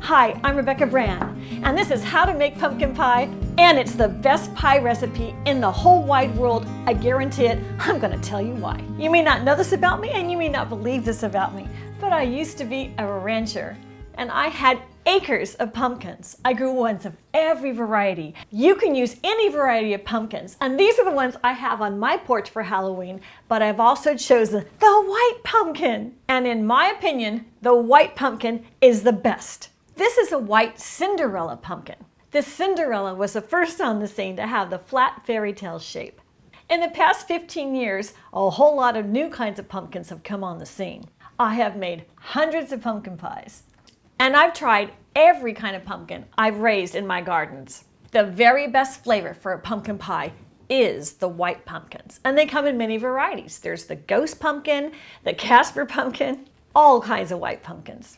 Hi, I'm Rebecca Brand, and this is how to make pumpkin pie, and it's the best pie recipe in the whole wide world. I guarantee it. I'm going to tell you why. You may not know this about me, and you may not believe this about me, but I used to be a rancher, and I had acres of pumpkins. I grew ones of every variety. You can use any variety of pumpkins, and these are the ones I have on my porch for Halloween, but I've also chosen the white pumpkin. And in my opinion, the white pumpkin is the best. This is a white Cinderella pumpkin. The Cinderella was the first on the scene to have the flat fairy tale shape. In the past 15 years, a whole lot of new kinds of pumpkins have come on the scene. I have made hundreds of pumpkin pies. And I've tried every kind of pumpkin I've raised in my gardens. The very best flavor for a pumpkin pie is the white pumpkins. And they come in many varieties. There's the ghost pumpkin, the Casper pumpkin, all kinds of white pumpkins.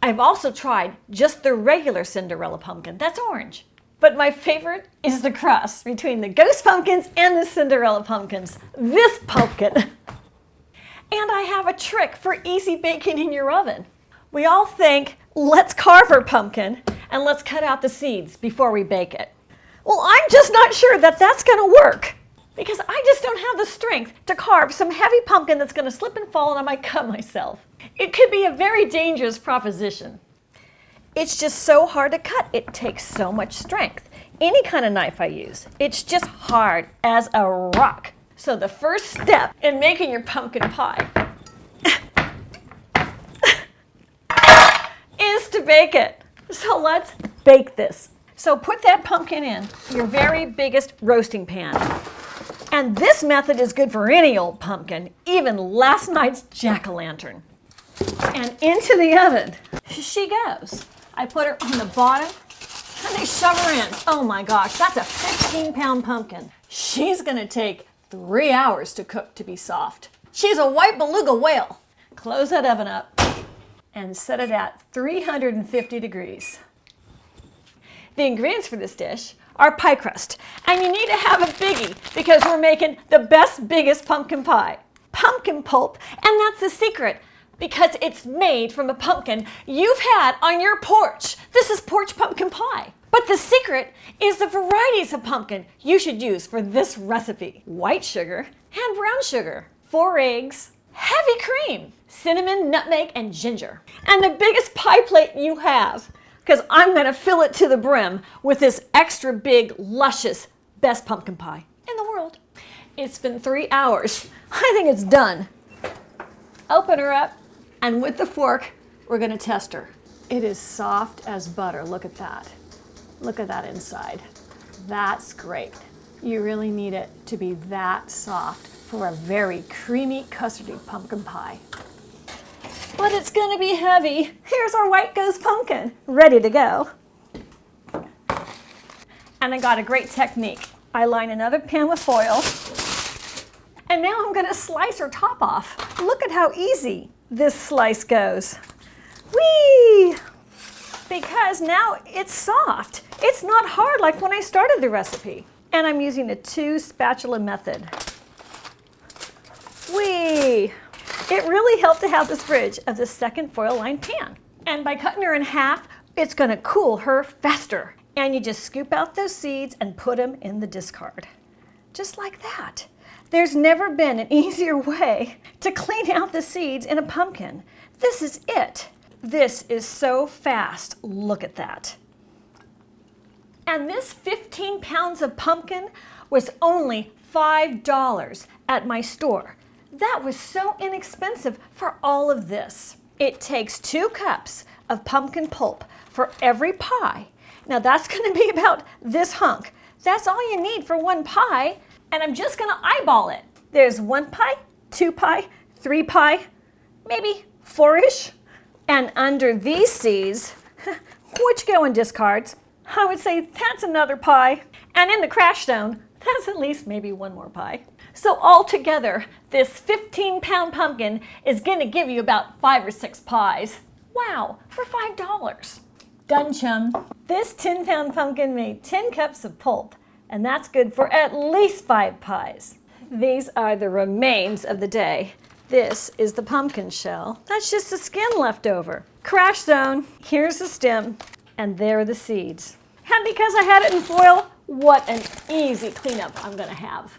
I've also tried just the regular Cinderella pumpkin, that's orange. But my favorite is the crust between the ghost pumpkins and the Cinderella pumpkins, this pumpkin. And I have a trick for easy baking in your oven. We all think, let's carve our pumpkin and let's cut out the seeds before we bake it. Well, I'm just not sure that that's gonna work because I just don't have the strength to carve some heavy pumpkin that's gonna slip and fall and I might cut myself. It could be a very dangerous proposition. It's just so hard to cut. It takes so much strength. Any kind of knife I use, it's just hard as a rock. So the first step in making your pumpkin pie is to bake it. So let's bake this. So put that pumpkin in your very biggest roasting pan. And this method is good for any old pumpkin, even last night's jack-o'-lantern. And into the oven she goes. I put her on the bottom and I shove her in. Oh my gosh, that's a 15-pound pumpkin. She's gonna take 3 hours to cook to be soft. She's a white beluga whale. Close that oven up and set it at 350 degrees. The ingredients for this dish are pie crust. And you need to have a biggie because we're making the best, biggest pumpkin pie. Pumpkin pulp, and that's the secret because it's made from a pumpkin you've had on your porch. This is porch pumpkin pie. But the secret is the varieties of pumpkin you should use for this recipe. White sugar and brown sugar, 4 eggs, heavy cream, cinnamon, nutmeg, and ginger. And the biggest pie plate you have, because I'm gonna fill it to the brim with this extra big, luscious, best pumpkin pie in the world. It's been 3 hours. I think it's done. Open her up, and with the fork, we're gonna test her. It is soft as butter, look at that. Look at that inside. That's great. You really need it to be that soft for a very creamy, custardy pumpkin pie. But it's gonna be heavy. Here's our white ghost pumpkin, ready to go. And I got a great technique. I line another pan with foil, and now I'm gonna slice her top off. Look at how easy this slice goes. Whee! Because now it's soft. It's not hard like when I started the recipe. And I'm using the 2 spatula method. Whee! It really helped to have this fridge of the second foil-lined pan. And by cutting her in half, it's gonna cool her faster. And you just scoop out those seeds and put them in the discard. Just like that. There's never been an easier way to clean out the seeds in a pumpkin. This is it. This is so fast. Look at that. And this 15 pounds of pumpkin was only $5 at my store. That was so inexpensive for all of this. It takes 2 cups of pumpkin pulp for every pie. Now that's gonna be about this hunk. That's all you need for 1 pie, and I'm just gonna eyeball it. There's 1 pie, 2 pie, 3 pie, maybe 4-ish. And under these seeds, which go in discards, I would say that's another pie. And in the crash stone, that's at least maybe 1 more pie. So altogether, this 15-pound pumpkin is gonna give you about 5 or 6 pies. Wow, for $5. Done, chum. This 10-pound pumpkin made 10 cups of pulp, and that's good for at least 5 pies. These are the remains of the day. This is the pumpkin shell. That's just the skin left over. Crash zone, here's the stem, and there are the seeds. And because I had it in foil, what an easy cleanup I'm gonna have.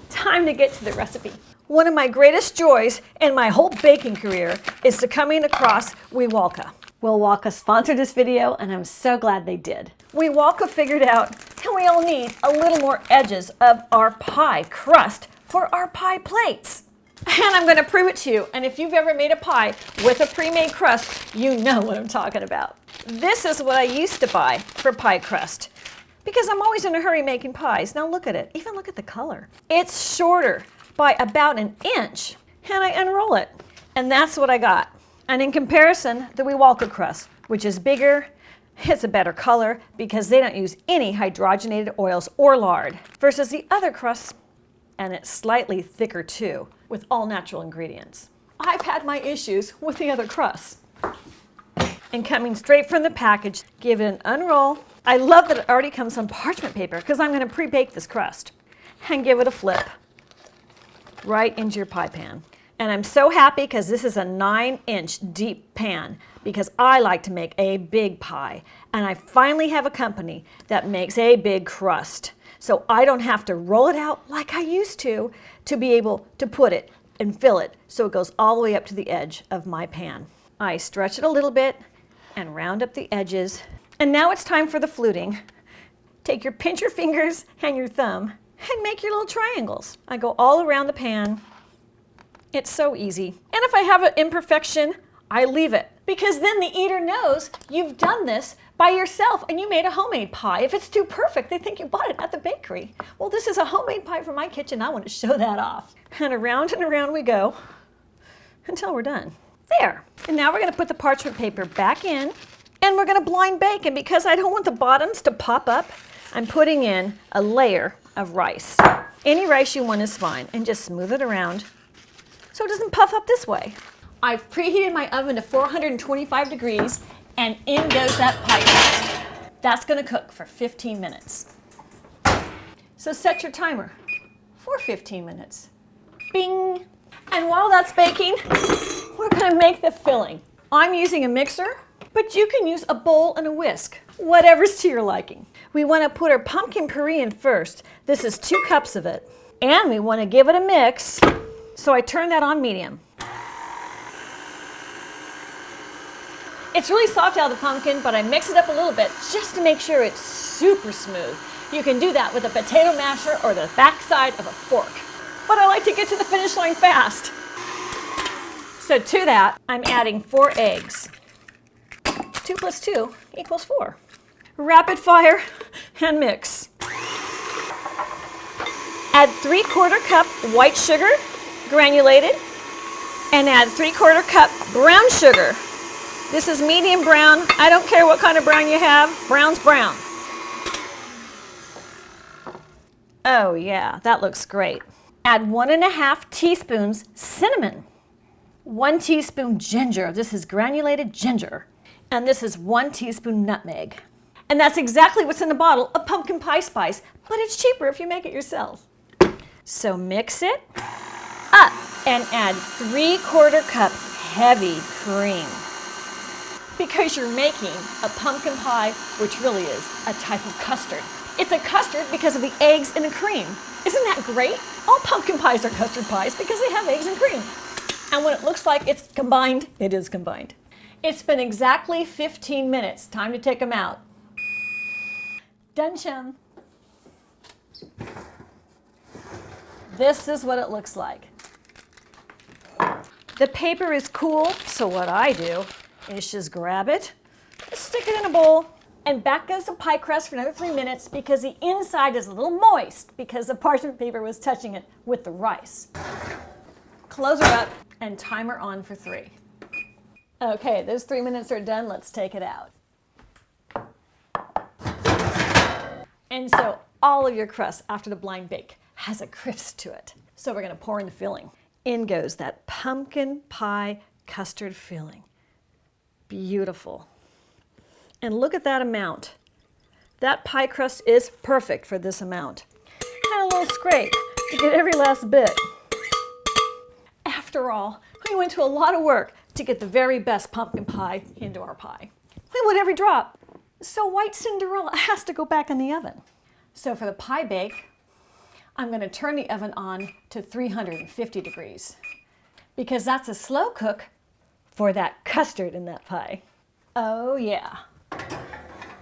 Time to get to the recipe. One of my greatest joys in my whole baking career is to coming across Weewalka. Weewalka sponsored this video, and I'm so glad they did. Weewalka figured out that we all need a little more edges of our pie crust for our pie plates. And I'm gonna prove it to you. And if you've ever made a pie with a pre-made crust, you know what I'm talking about. This is what I used to buy for pie crust because I'm always in a hurry making pies. Now look at it, even look at the color. It's shorter by about an inch, and I unroll it. And that's what I got. And in comparison, the Weewalka crust, which is bigger, it's a better color because they don't use any hydrogenated oils or lard, versus the other crusts, and it's slightly thicker too, with all natural ingredients. I've had my issues with the other crusts. And coming straight from the package, give it an unroll. I love that it already comes on parchment paper because I'm gonna pre-bake this crust. And give it a flip right into your pie pan. And I'm so happy because this is a 9-inch deep pan because I like to make a big pie. And I finally have a company that makes a big crust. So I don't have to roll it out like I used to be able to put it and fill it so it goes all the way up to the edge of my pan. I stretch it a little bit and round up the edges. And now it's time for the fluting. Take your pincher fingers and your thumb and make your little triangles. I go all around the pan. It's so easy. And if I have an imperfection, I leave it because then the eater knows you've done this by yourself and you made a homemade pie. If it's too perfect, they think you bought it at the bakery. Well, this is a homemade pie from my kitchen. I want to show that off. And around we go until we're done. There. And now we're going to put the parchment paper back in and we're going to blind bake. And because I don't want the bottoms to pop up, I'm putting in a layer of rice. Any rice you want is fine, and just smooth it around so it doesn't puff up this way. I've preheated my oven to 425 degrees and in goes that pie crust. That's gonna cook for 15 minutes. So set your timer for 15 minutes. Bing! And while that's baking, we're gonna make the filling. I'm using a mixer, but you can use a bowl and a whisk, whatever's to your liking. We wanna put our pumpkin puree in first. This is 2 cups of it. And we wanna give it a mix, so I turn that on medium. It's really soft out of the pumpkin, but I mix it up a little bit just to make sure it's super smooth. You can do that with a potato masher or the backside of a fork. But I like to get to the finish line fast. So to that, I'm adding 4 eggs. 2 plus 2 equals 4. Rapid fire and mix. Add 3/4 cup white sugar, granulated, and add 3/4 cup brown sugar. This is medium brown. I don't care what kind of brown you have. Brown's brown. Oh yeah, that looks great. Add 1½ teaspoons cinnamon. 1 teaspoon ginger. This is granulated ginger. And this is 1 teaspoon nutmeg. And that's exactly what's in the bottle of pumpkin pie spice, but it's cheaper if you make it yourself. So mix it up and add 3/4 cup heavy cream. Because you're making a pumpkin pie, which really is a type of custard. It's a custard because of the eggs and the cream. Isn't that great? All pumpkin pies are custard pies because they have eggs and cream. And when it looks like it's combined, it is combined. It's been exactly 15 minutes. Time to take them out. Done, chum. This is what it looks like. The paper is cool, so what I do is just grab it, stick it in a bowl, and back goes the pie crust for another 3 minutes because the inside is a little moist because the parchment paper was touching it with the rice. Close her up and timer on for 3. Okay, those 3 minutes are done. Let's take it out. And so all of your crust after the blind bake has a crisp to it. So we're gonna pour in the filling. In goes that pumpkin pie custard filling. Beautiful. And look at that amount. That pie crust is perfect for this amount. And a little scrape to get every last bit. After After all, we went to a lot of work to get the very best pumpkin pie into our pie. We want every drop. So white Cinderella has to go back in the oven. So for the pie bake, I'm going to turn the oven on to 350 degrees because that's a slow cook for that custard in that pie. Oh yeah.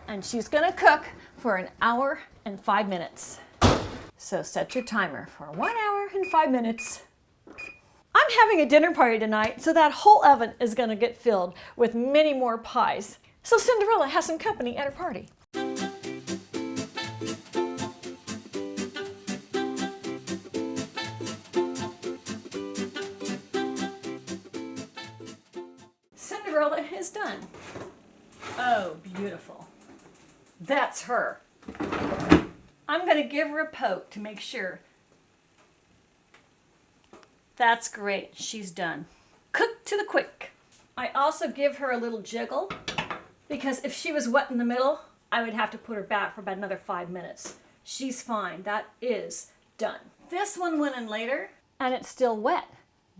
And she's going to cook for 1 hour and 5 minutes. So set your timer for 1 hour and 5 minutes. I'm having a dinner party tonight, so that whole oven is going to get filled with many more pies. So Cinderella has some company at her party. Cinderella is done. Oh, beautiful. That's her. I'm going to give her a poke to make sure. That's great. She's done. Cook to the quick. I also give her a little jiggle because if she was wet in the middle, I would have to put her back for about another 5 minutes. She's fine. That is done. This one went in later and it's still wet.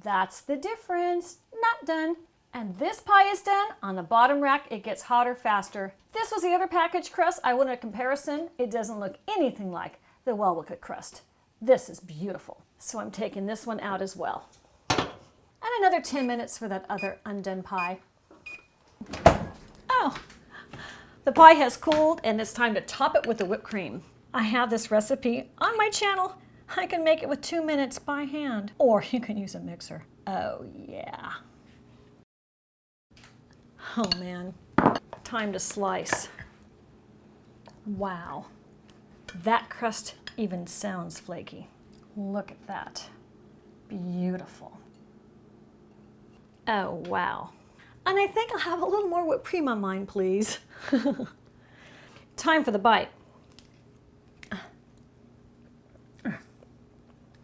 That's the difference. Not done. And this pie is done. On the bottom rack, it gets hotter faster. This was the other packaged crust. I wanted a comparison. It doesn't look anything like the well-cooked crust. This is beautiful. So I'm taking this one out as well. And another 10 minutes for that other undone pie. Oh, the pie has cooled and it's time to top it with the whipped cream. I have this recipe on my channel. I can make it with 2 minutes by hand, or you can use a mixer. Oh yeah. Oh man, time to slice. Wow, that crust even sounds flaky. Look at that, beautiful. Oh wow. And I think I'll have a little more whipped cream on mine, please. Time for the bite.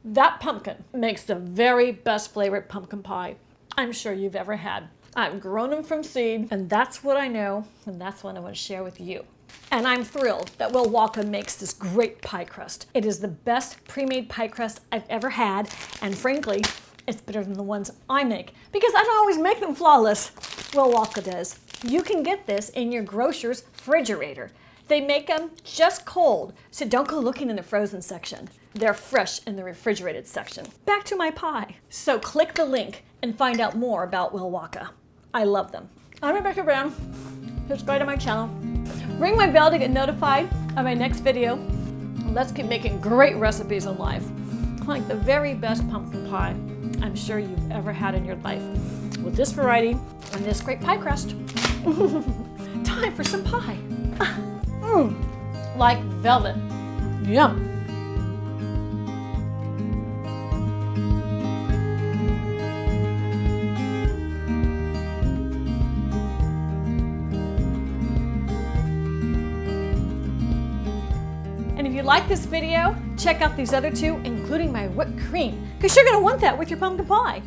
That pumpkin makes the very best flavored pumpkin pie I'm sure you've ever had. I've grown them from seed, and that's what I know, and that's what I want to share with you. And I'm thrilled that Will Walka makes this great pie crust. It is the best pre-made pie crust I've ever had, and frankly, it's better than the ones I make because I don't always make them flawless. Will Walka does. You can get this in your grocer's refrigerator. They make them just cold, so don't go looking in the frozen section. They're fresh in the refrigerated section. Back to my pie. So click the link and find out more about Will Walka. I love them. I'm Rebecca Brown. Subscribe to my channel. Ring my bell to get notified of my next video. Let's keep making great recipes in life, like the very best pumpkin pie I'm sure you've ever had in your life, with this variety and this great pie crust. Time for some pie. Like velvet. Yum. And if you like this video, check out these other two, including my whipped cream, because you're going to want that with your pumpkin pie.